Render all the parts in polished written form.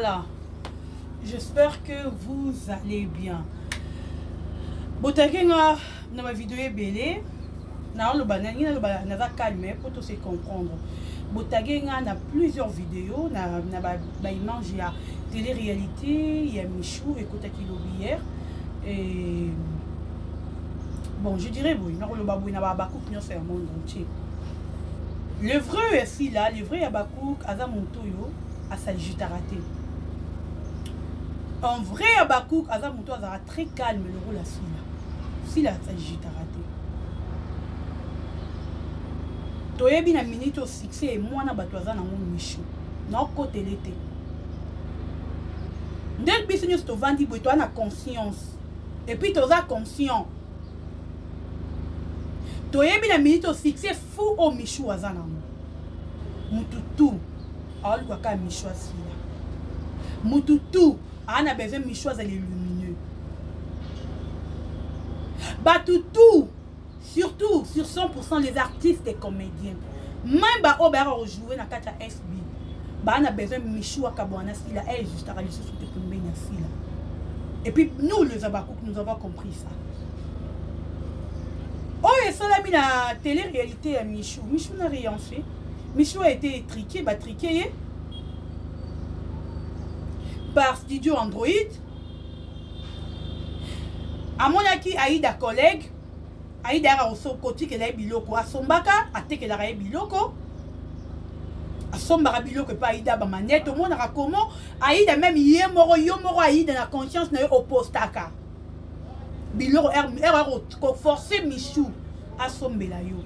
Voilà. J'espère que vous allez bien. Botakenga na ma vidéo est belle. Na le banani na le banana va calmer pour tout se comprendre. Botakenga na plusieurs vidéos na ba image ya télé-réalité, il y a Michou et Kotaki Lobby hier. Et bon, je dirais oui, na le babou na ba bakouk nyo c'est un monde entier. Le vrai est là, le vrai Abakouk aza montoyo a Sagittaraté. En vrai, Abakouk, Azamuto Azara très calme le rôle à Sila. Sila Sagittaraté. Toyebi na minute au succès et moi na batoaza na mon Michou. Na côté l'été. Dès le business to vandi boy toi na conscience. Et puis toza conscient. Toyebi na minute au succès fou au Michou azana mo. Mututu. Alu ka Michou Sila. Mututu. On a besoin de Michou les lumineux. Batoutou, surtout sur 100% les artistes et comédiens. Même ba obera jouer na kata SB. Ba on a besoin de Michou à Kabouana Sila et juste à réaliser sur tes combien Sila. Et puis nous les Abakouk nous avons compris ça. Oh et ça l'a mis la télé-réalité à Michou. Michou n'a rien fait. Michou a été triqué, triqué. Par Studio Android. À mon aki Aïda collègue, Aïda a aussi côté que la biloko à Sombaka, à te que la biloko. À Sombara biloko pas Aïda ba manette, au monde a comment Aïda même yemoro Aïda na conscience na au postaka. Biloko erreur forcer Michou à Sombela yo.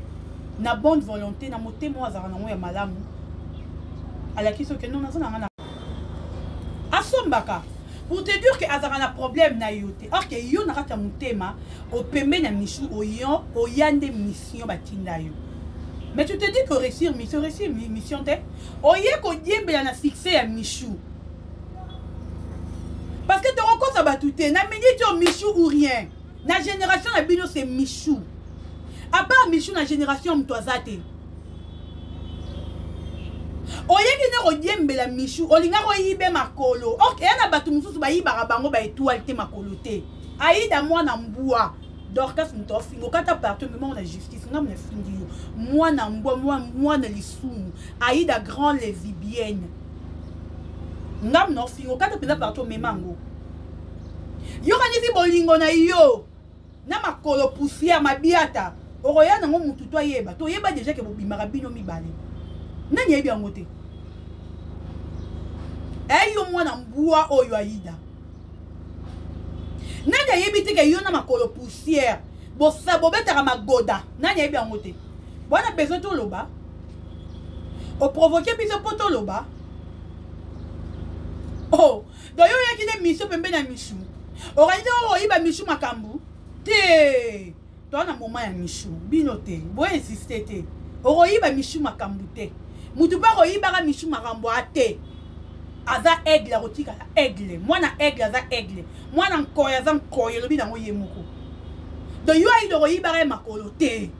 Na bonne volonté na motemo azara na ya malamu. Ala kiso que non na na Sombaka pour te dire que Azara a un problème na yote. Or que yo na rata mutema au pembe na Michou au yande mission batinda yo. Mais tu te dis que réussir mission te oye ko diembe na succès à Michou. Parce que tu rencontres ça batouté na minute au Michou ou rien. Na génération na bino c'est Michou. À part Michou na génération mtoazate. Oyeki ne rodiembe la Michou, olinga royibe makolo. Ok, yana batu mususu ba yibara bango ba étoile te makolo te. Aïda mwana mbua. Dorcas mtofingo kata partout mais on a justice, ngam na fingi yo. Mwana mbua, mwana lisumu. Aïda grand lesbienne. Ngam no fingo kata pena partout memango. Yo kanisi bolingo na yo. Na makolo poussière mabiata. Oroya nango mutu to yeba. To yeba déjà que bobimara bino mibale. Nani yebi angote eyo mwana mbua oyo Aïda nani yebi te ke yo na makolo poussière bosa bobetaka magoda nani yebi angote bwana besoin to loba o provoquer biso poto loba oh do yo yaki ne mission pembe na Michou organiser o yiba Michou makambu te to na moment ya Michou bino te bo insister te o yiba Michou makambu te Mutuba royibara Michou marambo ate. Aza aigle rotika aigle. Mwana aigle aza aigle. Mwana nkoya aza nkoya lobi nango yemuko. Do yo aïdo royibara makolo te.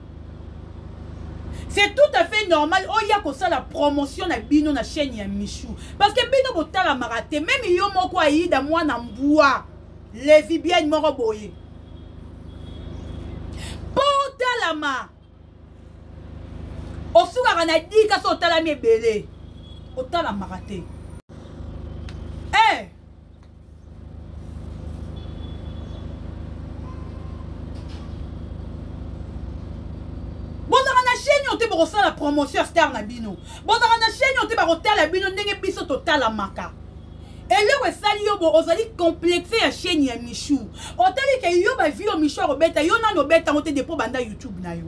C'est tout à fait normal. Oya ko ça la promotion na bino na chaîne ya Michou. Parce que bino botala marate même yo moko aïda mwana mbua. Lesbienne moko boye. Potala ma. Osuka kana dika so tala mi belé. Otala marate. Eh. Bonza na chaîne on te brosa la promotion star na bino. Bonza na chaîne on te ba hôtel bino ndenge biso total maka. Et là we sali yo bo ozali complexé ya chaîne ya Michou. Otali ke yo ba vi o Michou robeta yo na no beta on te depo banda YouTube na yo.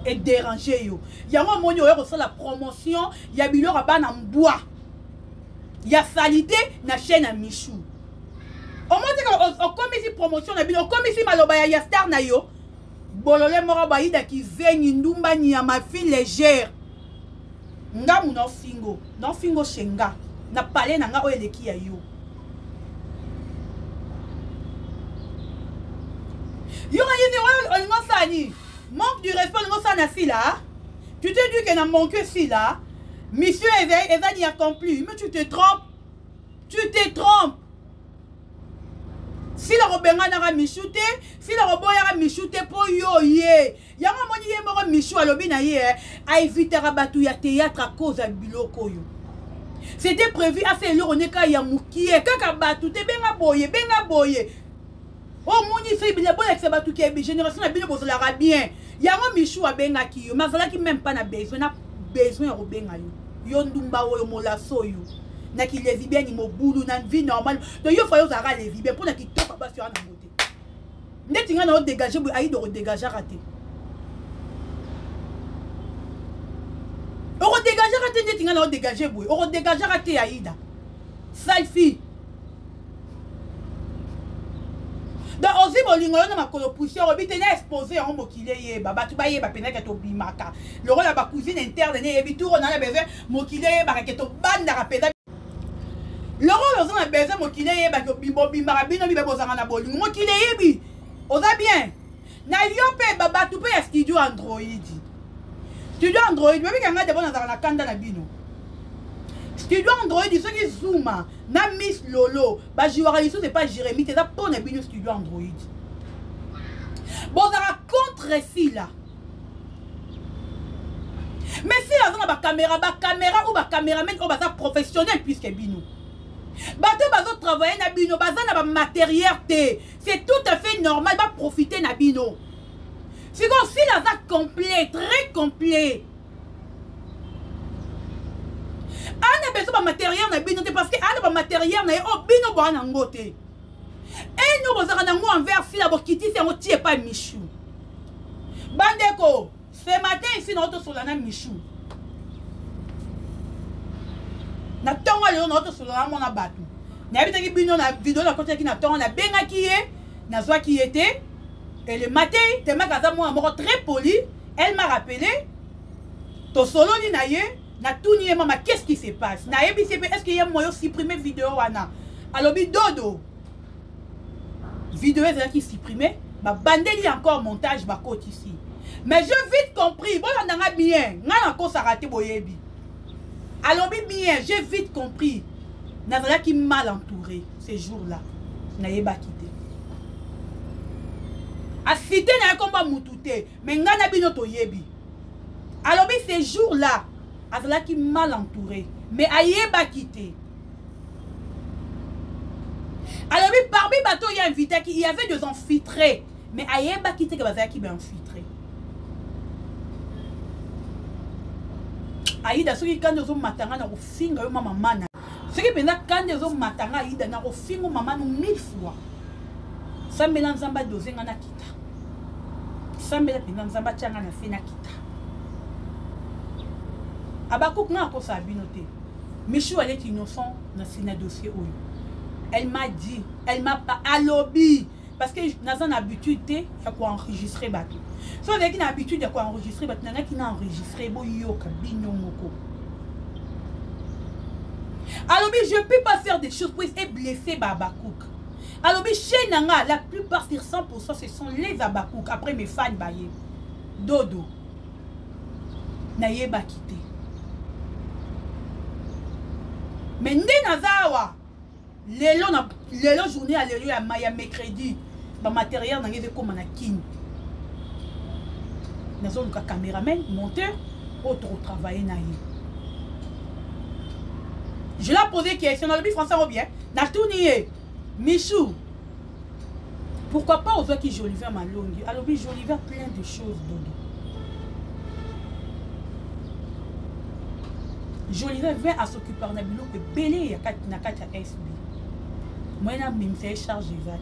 Et déranger yo. Yango moni oyo so la promotion ya biloko bana mboa. Ya salité na chaîne à Michou. Au moins on comme ici promotion na biloko comme ici maloba ya star na yo. Bolole mora baïda ki zengi ndumba ni ya ma fille légère. Ngamu no fingo shenga. Na palais na nga oyo leki ya yo. Yo yini oyo olingo sani. Manque du respect de mon si là. Tu te dis qu'elle a manqué si là. Monsieur Ezani accompli. Mais tu te trompes. Tu te trompes. Si la robenga n'a michoute, si la roboya michoute pour yo ye. Yanga moni ye moro michou alobi na ye a éviter rabatu ya théâtre à cause de biloko yo. C'était prévu à faire l'oroneka ya mukie kaka batu te benga boye. Oh moni c'est bien bon avec ce batu qui est génération na bino bozola bien. Yanga michou a benga ki yo, mazala ki même pas na besoin robenga yo. Yo ndumba yo molaso yo. Na ki lesbien ni mobulu na vie normale. Donc yo faut yo zara lesbien pour na ki to papa sur na beauté. Ndeti nga na dégager bu ayi do dégager raté. On dégager raté ndeti nga na dégager bu. On dégager raté Aïda. Sale fille. Donc aussi bolingo na makolo poussière obi tena exposé en mokile ye baba tu ba ye ba pena to bimaka. Le rôle ba cousine interne ne ebi tour na besoin mokile ba ke to banda rapeda. Le rôle on a besoin mokile ye ba ko bimbo bimara bino bi ba bozanga na bolingo mokile ye bi. Oza bien. Na yo pe baba tu pe studio Android. Studio Android babi kanga de bona na kanda na bino. Studio Android ceux qui zooma na Miss Lolo ba journaliste c'est pas Jérémy t'es là pour na bino studio Android. Bon ça contre ici là. Mais si la zone ba caméra ou ba caméraman ou ba ça professionnel puisque bino. Bato bazo travailler na bino baza na ba matériel té. C'est tout à fait normal ba profiter na bino. Si comme si la za complet, très complet. On a besoin de matériel parce que on a matériel na bino bwana ngote. Et nous bozaka nango envers si la bokiti c'est on tie pas Michou. Bandeko, ce matin ici notre solana Michou. Na tonga le notre solana mona batu. Na bitaki bino na vidéo na côté qui na tonga na benga qui est na zwa qui était et le matin tellement kaza moi moko très poli, elle m'a rappelé to solo ni na ye. Na tout nié maman qu'est-ce qui se passe na EBCP est-ce qu'il y a moyen de supprimer vidéo wana alobi dodo vidéo est qui supprimer ba bandeli encore montage ba côté ici mais je vite compris bon on a bien nga encore ça raté boyebi alobi bien j'ai vite compris na zala qui mal entouré ces jours-là na yeba quitté a cité na komba mutute mais nga na bino to yebi alobi ces jours-là Azala qui mal entouré, mais Ayeba quitté. Alors, parmi les bateaux, il y a invité il y avait des infiltrés, mais Ayeba quitté que Azala qui est infiltré. Aïda, ceux qui quand ils ont matanga na ofinga yo maman mana. Ceux qui pendant quand ils ont matanga Aïda na ofinga maman nous 1000 fois. Ça mélange zamba dozenga na kita. Ça mélange pendant zamba tchanga na fena kita. Abakouk n'a pas sa binoté. Michou elle est innocent dans ce dossier. Elle m'a dit, elle m'a pas à lobby parce que n'a pas l'habitude de quoi enregistrer bateau. Si on a une habitude de quoi enregistrer bateau, n'a qui n'a enregistré boyo kabino moko. À lobby je peux pas faire des choses pour et blesser Babakouk. À lobby chez Nanga la plupart sur 100% ce sont les Abakouk après mes fans baye. Dodo. Naye ba quitté. Mais ndé nazawa lelo journée à lelo ya mercredi ba matériel na ngeze comme na kin nazo luka caméraman monteur autre travailler na ye je l'ai posé question dans le français ou bien na tout nié Michou pourquoi pas aux autres qui Joliver malongi alors bi Joliver plein de choses dodo Joliver vient à s'occuper de biloko et belé na kati ya SB. Moi na mimse charge exact.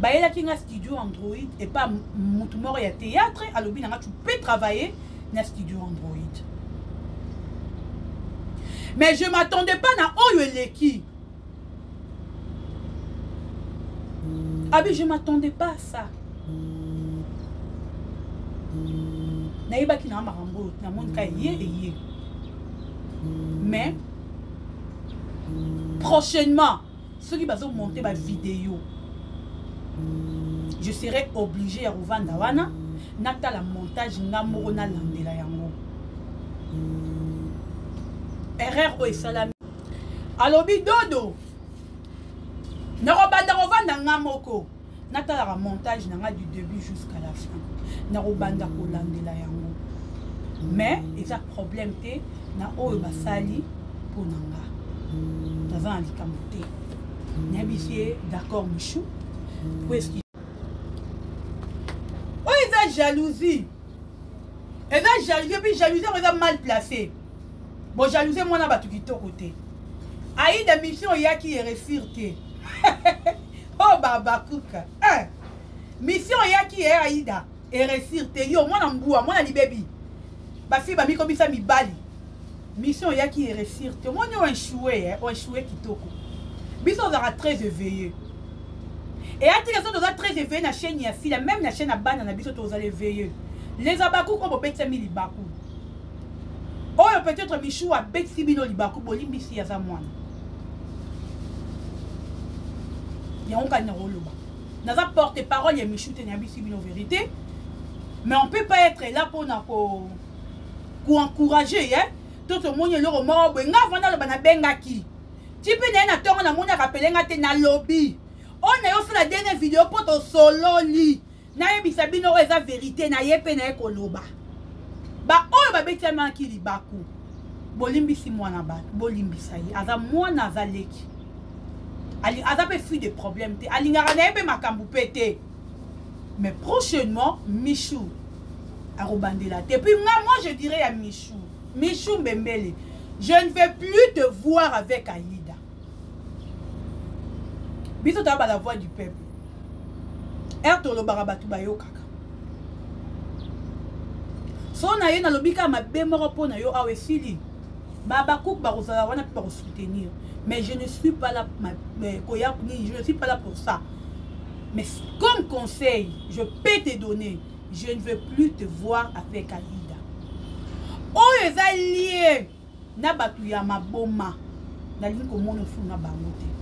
Baela ki na studio Android et pas mutu moro ya théâtre alobi na tu peux travailler na studio Android. Mais je m'attendais pas na oyo eleki. Ah mais je m'attendais pas à ça. Na iba ki na marambo na monka ye. Mais prochainement, ceux qui vont monter ma vidéo, je serai obligé à revendre wana nata la montage ngamoro na landela yango. Erreur o salami. alobi dodo nakobanda kovanda nga moko natalaka montage nanga du début jusqu'à la fin nakobanda kolandela yango mais eza problème te na oyo basali mpo na nga naza na likambo te nayebisi ye d'accord Michou po eski oyo eza jalousie epi jalousie yango eza mal placé bon jalousie mwana bato kitoko te aida mission oyaki eresir te oh babakuka mission oyaki ye aida eresir te yo mwana mbua mwana libebi bafi bamikobisa mibali mission oyaki eresir te omoni oenchoué kitoko biso ozalaka très éveillé eyatika so toza très éveillé na chaîne ya fila même na chaîne ya bana na biso tozala éveillé les abaku oyo bobetami libaku oyo peut-être Michou abetisi bino libaku bolimbisi aza mwana yango kani nakoloba naza porte parole ya Michou te nayebisi bino vérité mais on peut pas être là mpona koencourager to tomoni eloko moko boye nga vanda loba nabengaki ti mpe naye na ntongo namoni akapelenga te nalobi oyo na yo osala dernière video mpo tosololi nayebisa bino oyo eza vérité na ye mpe naye koloba baoyo babetiamaki libaku bolimbisi mwana bato bolimbisa ye aza mwana aza leki aza mpe fui de problème te alingaka na ye mpe makambo mpe te mais prochainement Michou akobandela te puis moi je dirais à Michou Mbembele je ne vais plus te voir avec Aïda biso toyaba la voix du peuple tolobaka bato bayokaka so na ye nalobi kaka mabe moko mpo na yo awa esili babakuku bakozala wana mpe bakosoutenir mais je ne suis pas là je ne suis pas là pour ça mais comme conseil je peux te donner je ne veux plus te voir avec Aïda oyo eza lié na bato ya maboma nalingi komona fu na bango te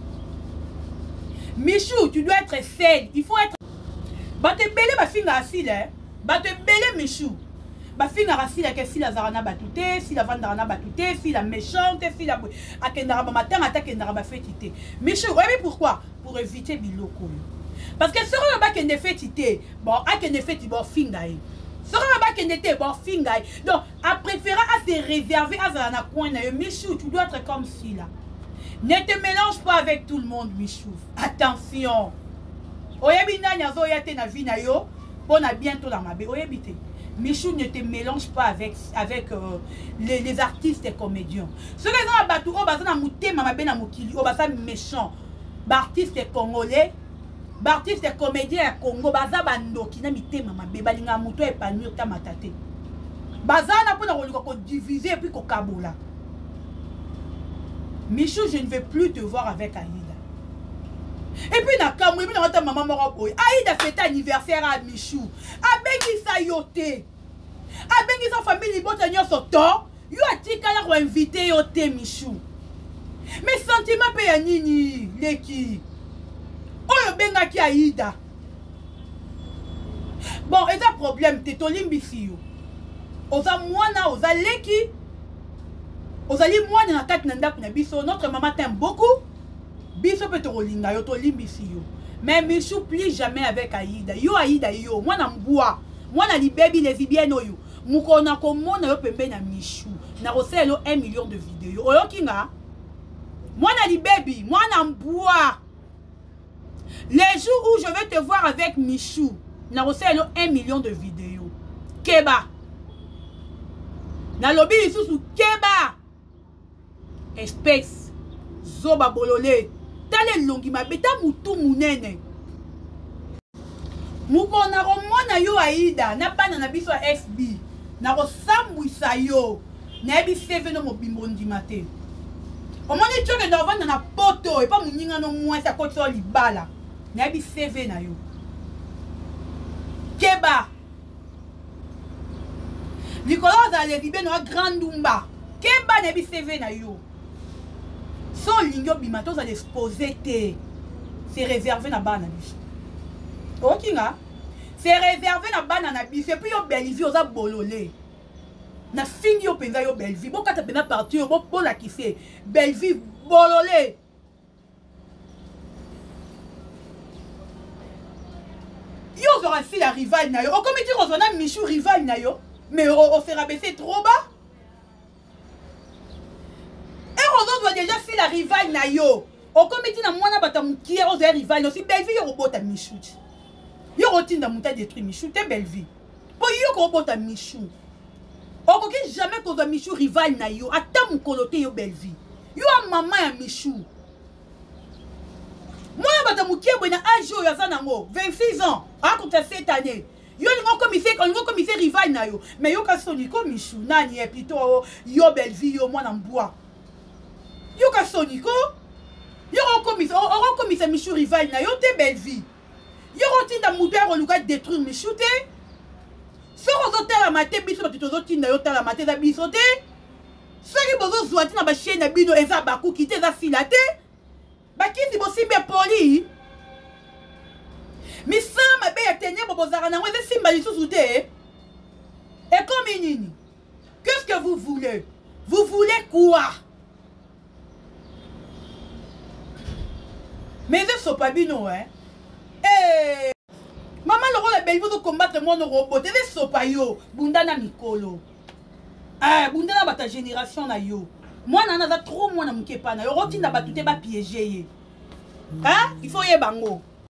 Michou tu dois être saine il faut être bato ebele bafinga asile bato ebele Michou bafinga asile ke sila azala na bato te sila avandaka na bato te sila méchante sila akendaka bamatanga ate akendaka bafeti te Michou oyebi pourquoi pour éviter biloko oyo parce que soki oyo bakende feti te bon akende feti bofinga ye soki oyo bakende te bofinga ye donc apréféra à se réserver azala na coin na yo Michou tu dois être comme si là ne te mélange pas avec tout le monde Michou attention oyebi nani azoya te na vie na yo mpo na bientôt la mabe oyebi te Michou ne te mélange pas avec les artistes et comédiens soki eza na bato oyo baza na motema mabe na mokili oyo baza méchant baartiste congolais baartiste comédien ya Congo baza bandoki na mitema mabe balingaka moto épanouir tamata te baza na mpona kolinga kodiviser et puis kokabola Michou je ne vais plus te voir avec Aïda et puis na kamwe bi na ta maman moko boy Aïda fête anniversaire à Michou abengisa yo te abengisa famille bota nyonso to yo atikala ko inviter yo te Michou mais sentiment pe ya nini leki oyo bengaki Aïda bon eza problème te tolimbisi yo oza mwana oza leki ozali mwana na kati na ndako na biso notre maman t'aime beaucoup biso pe tokolinga yo tolimbisi yo mais Michou plus jamais avec Aïda yo mwana mbua mwana libebi lesbienne oyo mukona komona yo pembe na Michou na kosela yo 1 million de vidéos oyoki nga mwana libebi mwana mbua les jours où je vais te voir avec Michou na kosela yo 1 million de vidéos keba na lobi lisusu keba espèce zoba bolole tale longi mabeta mutu munene mukona komona yo Aïda na bana na biso FB na kosambwisa yo na yebi CV no mobimbo ndima te omoni tioke na vanda na poto e pa muninga no mwasi akoti so libala na yebi CV na yo keba likolo za levibe no grandumba keba na yebi CV na yo so lingyo bimato za l'exposer te c'est réservé na bana biso okinga c'est réservé na bana na biso et puis yo belivi oza bololé na fingi yo penza yo belle vie bokata pena parti yo bola kise belle vie bololé yo ozora si la rival na yo okomi ti kozona Michou rival na yo mais on s'est rabaissé trop bas et on doit déjà si la rival na yo okomi ti na mwana bata mukie ozo rival aussi belle vie yo robota Michou yo rotinda muta détruit Michou te belle vie po yo ko robota Michou okoki jamais kozwa Michou rival na yo ata mokolo te yo belle vie yo a maman ya Michou mwana bata mukie boy na âge oyo aza nango 26 ans akota cette année yo lingo commissaire rival na yo mais yo kasoni ko Michou nani e plutôt yo belle vie yo mwana mbwa yo kasoni ko yo commissaire Michou rival na yo te belle vie yo rotinda mutu ya koluka détruire Michou te soki ozotala mate biso bato tozotinda yo tala mate eza biso te soki bozozwa ti na bachaine na bino eza bakuki te eza sila te bakisi bosimba poli misala mabe ya ténèbre bozalaka nango eza simba lisusu te ekomi nini qu'est-ce que vous voulez quoi mais ezosopa bino maman le rôle belle vous combattre mon robot devez sopa yo bundana mikolo bundana bata génération na yo moi nana za trop moi na mukepa na yo rotinda batute ba piéger il faut ye bango